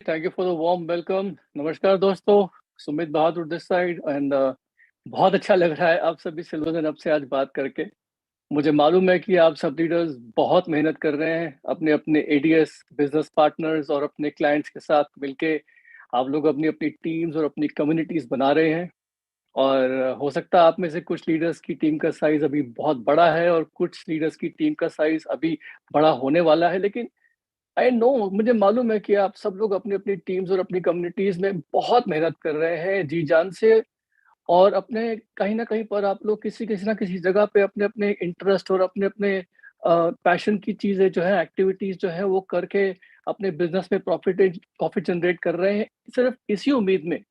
Thank you for the warm welcome. नमस्कार दोस्तों, सुमित बहादुर this side and बहुत अच्छा लग रहा है आप सभी सिल्वर अब से आज बात करके। मुझे मालूम है कि आप सब लीडर्स बहुत मेहनत कर रहे हैं अपने अपने एडीएस बिजनेस पार्टनर्स और अपने क्लाइंट्स के साथ मिलके। आप लोग अपनी अपनी टीम्स और अपनी कम्युनिटीज बना रहे हैं। और हो सकता है आप में से कुछ लीडर्स की टीम का साइज अभी बहुत बड़ा है और कुछ लीडर्स की टीम का साइज अभी बड़ा होने वाला है, लेकिन आई नो, मुझे मालूम है कि आप सब लोग अपनी अपनी टीम्स और अपनी कम्युनिटीज में बहुत मेहनत कर रहे हैं जी जान से। और अपने कहीं ना कहीं पर आप लोग किसी किसी ना किसी जगह पे अपने अपने इंटरेस्ट और अपने अपने पैशन की चीजें जो है, एक्टिविटीज जो है वो करके अपने बिजनेस में प्रॉफिट प्रॉफिट जनरेट कर रहे हैं, सिर्फ इसी उम्मीद में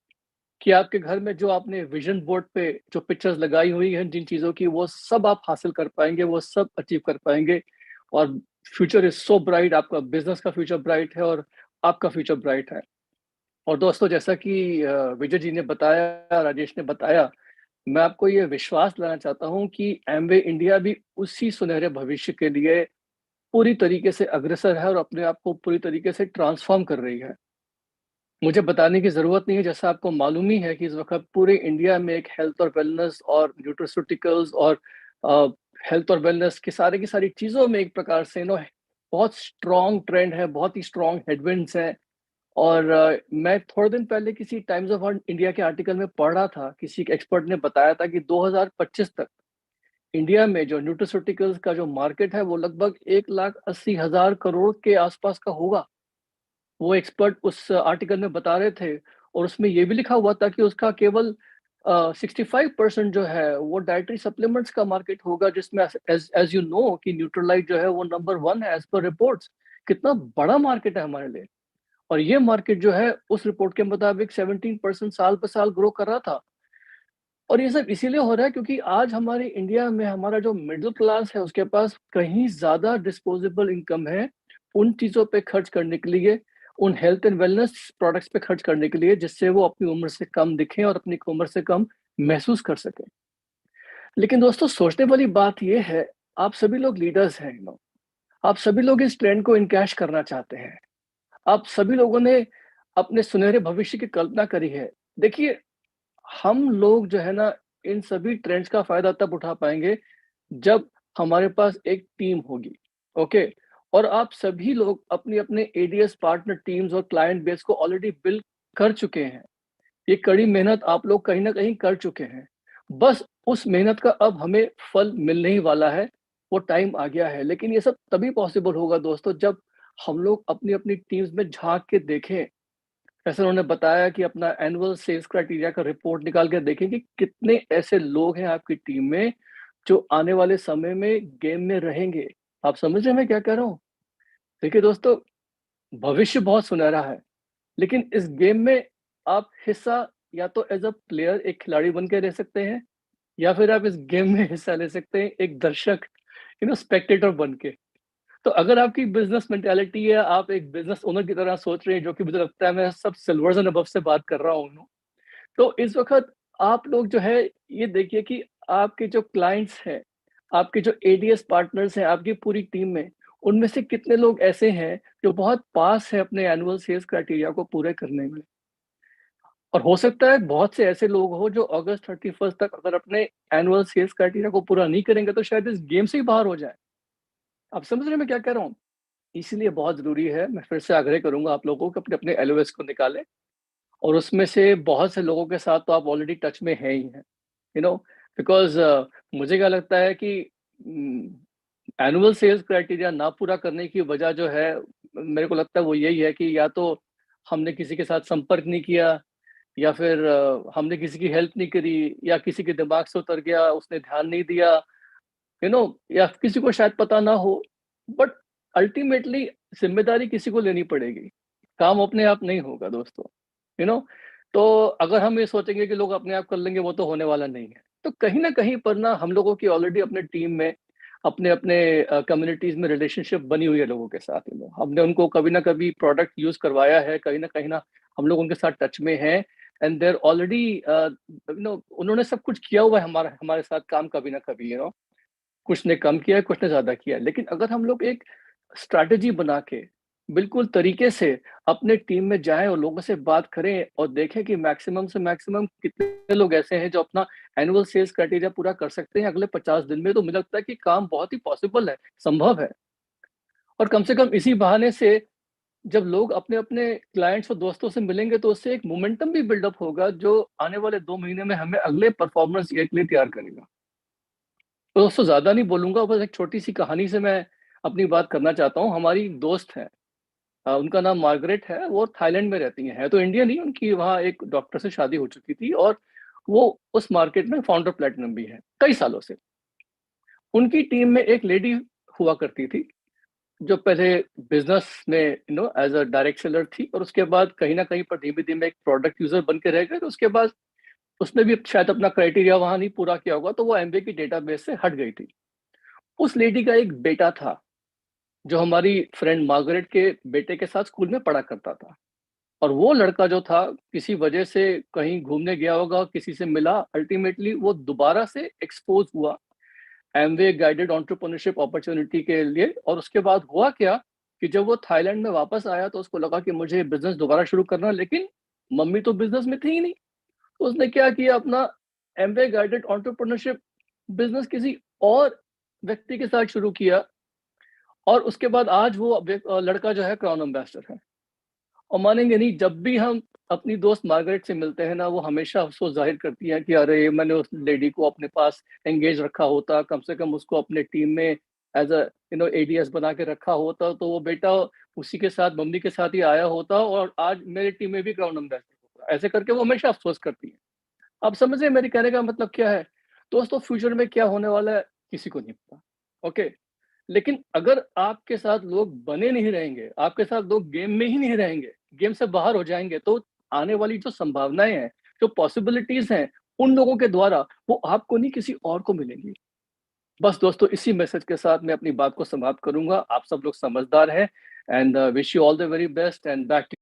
कि आपके घर में जो आपने विजन बोर्ड पे जो पिक्चर्स लगाई हुई हैं जिन चीज़ों की, वो सब आप हासिल कर पाएंगे, वो सब अचीव कर पाएंगे। और फ्यूचर इज सो ब्राइट, आपका बिजनेस का फ्यूचर ब्राइट है और आपका फ्यूचर ब्राइट है। और दोस्तों, जैसा कि विजय जी ने बताया, राजेश ने बताया, मैं आपको ये विश्वास दिलाना चाहता हूँ कि एमवे इंडिया भी उसी सुनहरे भविष्य के लिए पूरी तरीके से अग्रसर है और अपने आप को पूरी तरीके से ट्रांसफॉर्म कर रही है। मुझे बताने की ज़रूरत नहीं है, जैसा आपको मालूम ही है कि इस वक़्त पूरे इंडिया में एक हेल्थ और वेलनेस और न्यूट्रास्यूटिकल्स और हेल्थ और वेलनेस की सारी चीज़ों में एक प्रकार से बहुत स्ट्रॉन्ग ट्रेंड है, बहुत ही स्ट्रॉन्ग हेडविंड्स हैं। और मैं थोड़े दिन पहले किसी टाइम्स ऑफ इंडिया के आर्टिकल में पढ़ रहा था, किसी एक एक्सपर्ट ने बताया था कि 2025 तक इंडिया में जो न्यूट्रास्यूटिकल्स का जो मार्केट है वो लगभग 1,80,000 करोड़ के आसपास का होगा। वो एक्सपर्ट उस आर्टिकल में बता रहे थे। और उसमें ये भी लिखा हुआ था कि उसका केवल 65% जो है वो डाइटरी सप्लीमेंट्स का मार्केट होगा, जिसमें एज यू नो कि न्यूट्रलाइट जो है वो नंबर 1 है एज पर रिपोर्ट्स। कितना बड़ा मार्केट है हमारे लिए। और ये मार्केट जो है उस रिपोर्ट के मुताबिक 17% साल पर साल ग्रो कर रहा था। और ये सब इसीलिए हो रहा है क्योंकि आज हमारे इंडिया में हमारा जो मिडिल क्लास है उसके पास कहीं ज्यादा डिस्पोजेबल इनकम है उन चीजों पे खर्च करने के लिए, उन हेल्थ एंड वेलनेस प्रोडक्ट्स पे खर्च करने के लिए, जिससे वो अपनी उम्र से कम दिखें और अपनी उम्र से कम महसूस कर सके। लेकिन दोस्तों, सोचने वाली बात यह है, आप सभी लोग लीडर्स हैं, आप सभी लोग इस ट्रेंड को इनकैश करना चाहते हैं। आप सभी लोगों ने अपने सुनहरे भविष्य की कल्पना करी है। देखिए, हम लोग जो है ना, इन सभी ट्रेंड्स का फायदा तब उठा पाएंगे जब हमारे पास एक टीम होगी। ओके। और आप सभी लोग अपनी अपने एडीएस पार्टनर टीम्स और क्लाइंट बेस को ऑलरेडी बिल्ड कर चुके हैं। ये कड़ी मेहनत आप लोग कहीं ना कहीं कर चुके हैं। बस उस मेहनत का अब हमें फल मिलने ही वाला है, वो टाइम आ गया है। लेकिन ये सब तभी पॉसिबल होगा दोस्तों, जब हम लोग अपनी अपनी टीम्स में झांक के देखें। जैसे उन्होंने बताया कि अपना एनुअल सेल्स क्राइटेरिया का रिपोर्ट निकाल के देखें कि कितने ऐसे लोग हैं आपकी टीम में जो आने वाले समय में गेम में रहेंगे। आप समझ रहे हैं मैं क्या कह रहा हूँ? देखिए दोस्तों, भविष्य बहुत सुनहरा है, लेकिन इस गेम में आप हिस्सा या तो एज अ प्लेयर एक खिलाड़ी बन के रह सकते हैं, या फिर आप इस गेम में हिस्सा ले सकते हैं एक दर्शक, स्पेक्टेटर बन के। तो अगर आपकी बिजनेस मेंटालिटी है, आप एक बिजनेस ओनर की तरह सोच रहे हैं, जो कि मुझे लगता है मैं सब सिल्वर्स एंड अबव से बात कर रहा हूँ, तो इस वक्त आप लोग जो है ये देखिए कि आपके जो क्लाइंट्स हैं, आपके जो एडीएस पार्टनर्स हैं आपकी पूरी टीम में, उनमें से कितने लोग ऐसे हैं जो बहुत पास है अपने एनुअल सेल्स क्राइटेरिया को पूरे करने में। और हो सकता है बहुत से ऐसे लोग हो जो अगस्त 31 तक अगर अपने एनुअल सेल्स क्राइटेरिया को पूरा नहीं करेंगे तो शायद इस गेम से ही बाहर हो जाए। आप समझ रहे हैं मैं क्या कह रहा हूँ? इसलिए बहुत जरूरी है, मैं फिर से आग्रह करूंगा आप लोगों को अपने अपने एलओएस को निकालें। और उसमें से बहुत से लोगों के साथ तो आप ऑलरेडी टच में हैं ही हैं, बिकॉज मुझे क्या लगता है कि एनुअल सेल्स क्राइटेरिया ना पूरा करने की वजह जो है, मेरे को लगता है वो यही है कि या तो हमने किसी के साथ संपर्क नहीं किया, या फिर हमने किसी की हेल्प नहीं करी, या किसी के दिमाग से उतर गया, उसने ध्यान नहीं दिया, या किसी को शायद पता ना हो। बट अल्टीमेटली जिम्मेदारी किसी को लेनी पड़ेगी, काम अपने आप नहीं होगा दोस्तों। यू नो तो अगर हम ये सोचेंगे कि लोग अपने आप कर लेंगे, वो तो होने वाला नहीं है। तो कहीं ना कहीं पर ना हम लोगों की ऑलरेडी अपने टीम में, अपने अपने कम्युनिटीज में रिलेशनशिप बनी हुई है लोगों के साथ। हमने उनको कभी ना कभी प्रोडक्ट यूज करवाया है, कहीं ना हम लोग उनके साथ टच में हैं। एंड देर ऑलरेडी उन्होंने सब कुछ किया हुआ है हमारे हमारे साथ काम, कभी ना कभी कुछ ने कम किया है, कुछ ने ज्यादा किया है। लेकिन अगर हम लोग एक स्ट्रैटेजी बना के बिल्कुल तरीके से अपने टीम में जाएँ और लोगों से बात करें और देखें कि मैक्सिमम से मैक्सिमम कितने लोग ऐसे हैं जो अपना एनुअल सेल्स क्राइटेरिया पूरा कर सकते हैं अगले 50 दिन में। तो मुझे लगता है कि काम बहुत ही पॉसिबल है, संभव है। और कम से कम इसी बहाने से जब लोग अपने-अपने क्लाइंट्स और दोस्तों से मिलेंगे तो उससे एक मोमेंटम भी बिल्डअप होगा जो आने वाले 2 महीने में हमें अगले परफॉर्मेंस ईयर के लिए तैयार करेगा। तो दोस्तों ज़्यादा नहीं बोलूँगा, बस एक छोटी-सी कहानी से मैं अपनी बात करना चाहता हूँ। हमारी दोस्त हैं, उनका नाम मार्गरेट है, वो थाईलैंड में रहती हैं। है तो इंडियन ही, उनकी वहाँ एक डॉक्टर से शादी हो चुकी थी और वो उस मार्केट में फाउंडर प्लैटिनम भी हैं, कई सालों से। उनकी टीम में एक लेडी हुआ करती थी, जो पहले बिज़नेस में एज़ अ डायरेक्ट सेलर थी और उसके बाद कहीं न कहीं पर धीमे-धीमे एक प्रोडक्ट यूज़र बन के रह गए। तो उसके बाद उसने भी शायद अपना क्राइटेरिया वहाँ नहीं पूरा किया होगा, तो वो एमबीए की डेटाबेस से हट गई थी। उस लेडी का एक बेटा था, जो हमारी फ्रेंड मार्गरेट के बेटे के साथ स्कूल में पढ़ा करता था। और वो लड़का जो था, किसी वजह से कहीं घूमने गया होगा, किसी से मिला, अल्टीमेटली वो दोबारा से एक्सपोज़ हुआ एमवे गाइडेड एंटरप्रेन्योरशिप अपॉर्चुनिटी के लिए। और उसके बाद हुआ क्या कि जब वो थाईलैंड में वापस आया तो उसको लगा कि मुझे बिज़नेस दोबारा शुरू करना है, लेकिन मम्मी तो बिज़नेस में थी ही नहीं। तो उसने क्या किया, अपना एमवे गाइडेड एंटरप्रेन्योरशिप बिज़नेस किसी और व्यक्ति के साथ शुरू किया और उसके बाद आज वो लड़का जो है क्राउन एम्बेसडर है। और मानेंगे नहीं, जब भी हम अपनी दोस्त मार्गरेट से मिलते हैं ना, वो हमेशा अफ़सोस ज़ाहिर करती हैं कि अरे! मैंने उस लेडी को अपने पास एंगेज रखा होता, कम से कम उसको अपने टीम में एज़ अ एडीएस बना के रखा होता, तो वो बेटा उसी के साथ, मम्मी के साथ ही आया होता और आज मेरी टीम में भी क्राउन एम्बेसडर होता। ऐसे करके वो हमेशा अफ़सोस करती हैं। आप समझ रहे हैं मेरे कहने का मतलब क्या है? दोस्तों, फ्यूचर में क्या होने वाला है, किसी को नहीं पता, ओके? लेकिन अगर आपके साथ लोग बने नहीं रहेंगे, आपके साथ लोग गेम में ही नहीं रहेंगे, गेम से बाहर हो जाएँगे, तो आने वाली जो संभावनाएँ हैं, जो पॉसिबिलिटीज़ हैं, उन लोगों के द्वारा वो आपको नहीं किसी और को मिलेंगी। बस दोस्तों, इसी मैसेज के साथ मैं अपनी बात को समाप्त करूँगा। आप सब लोग समझदार हैं and wish you all the very best and back to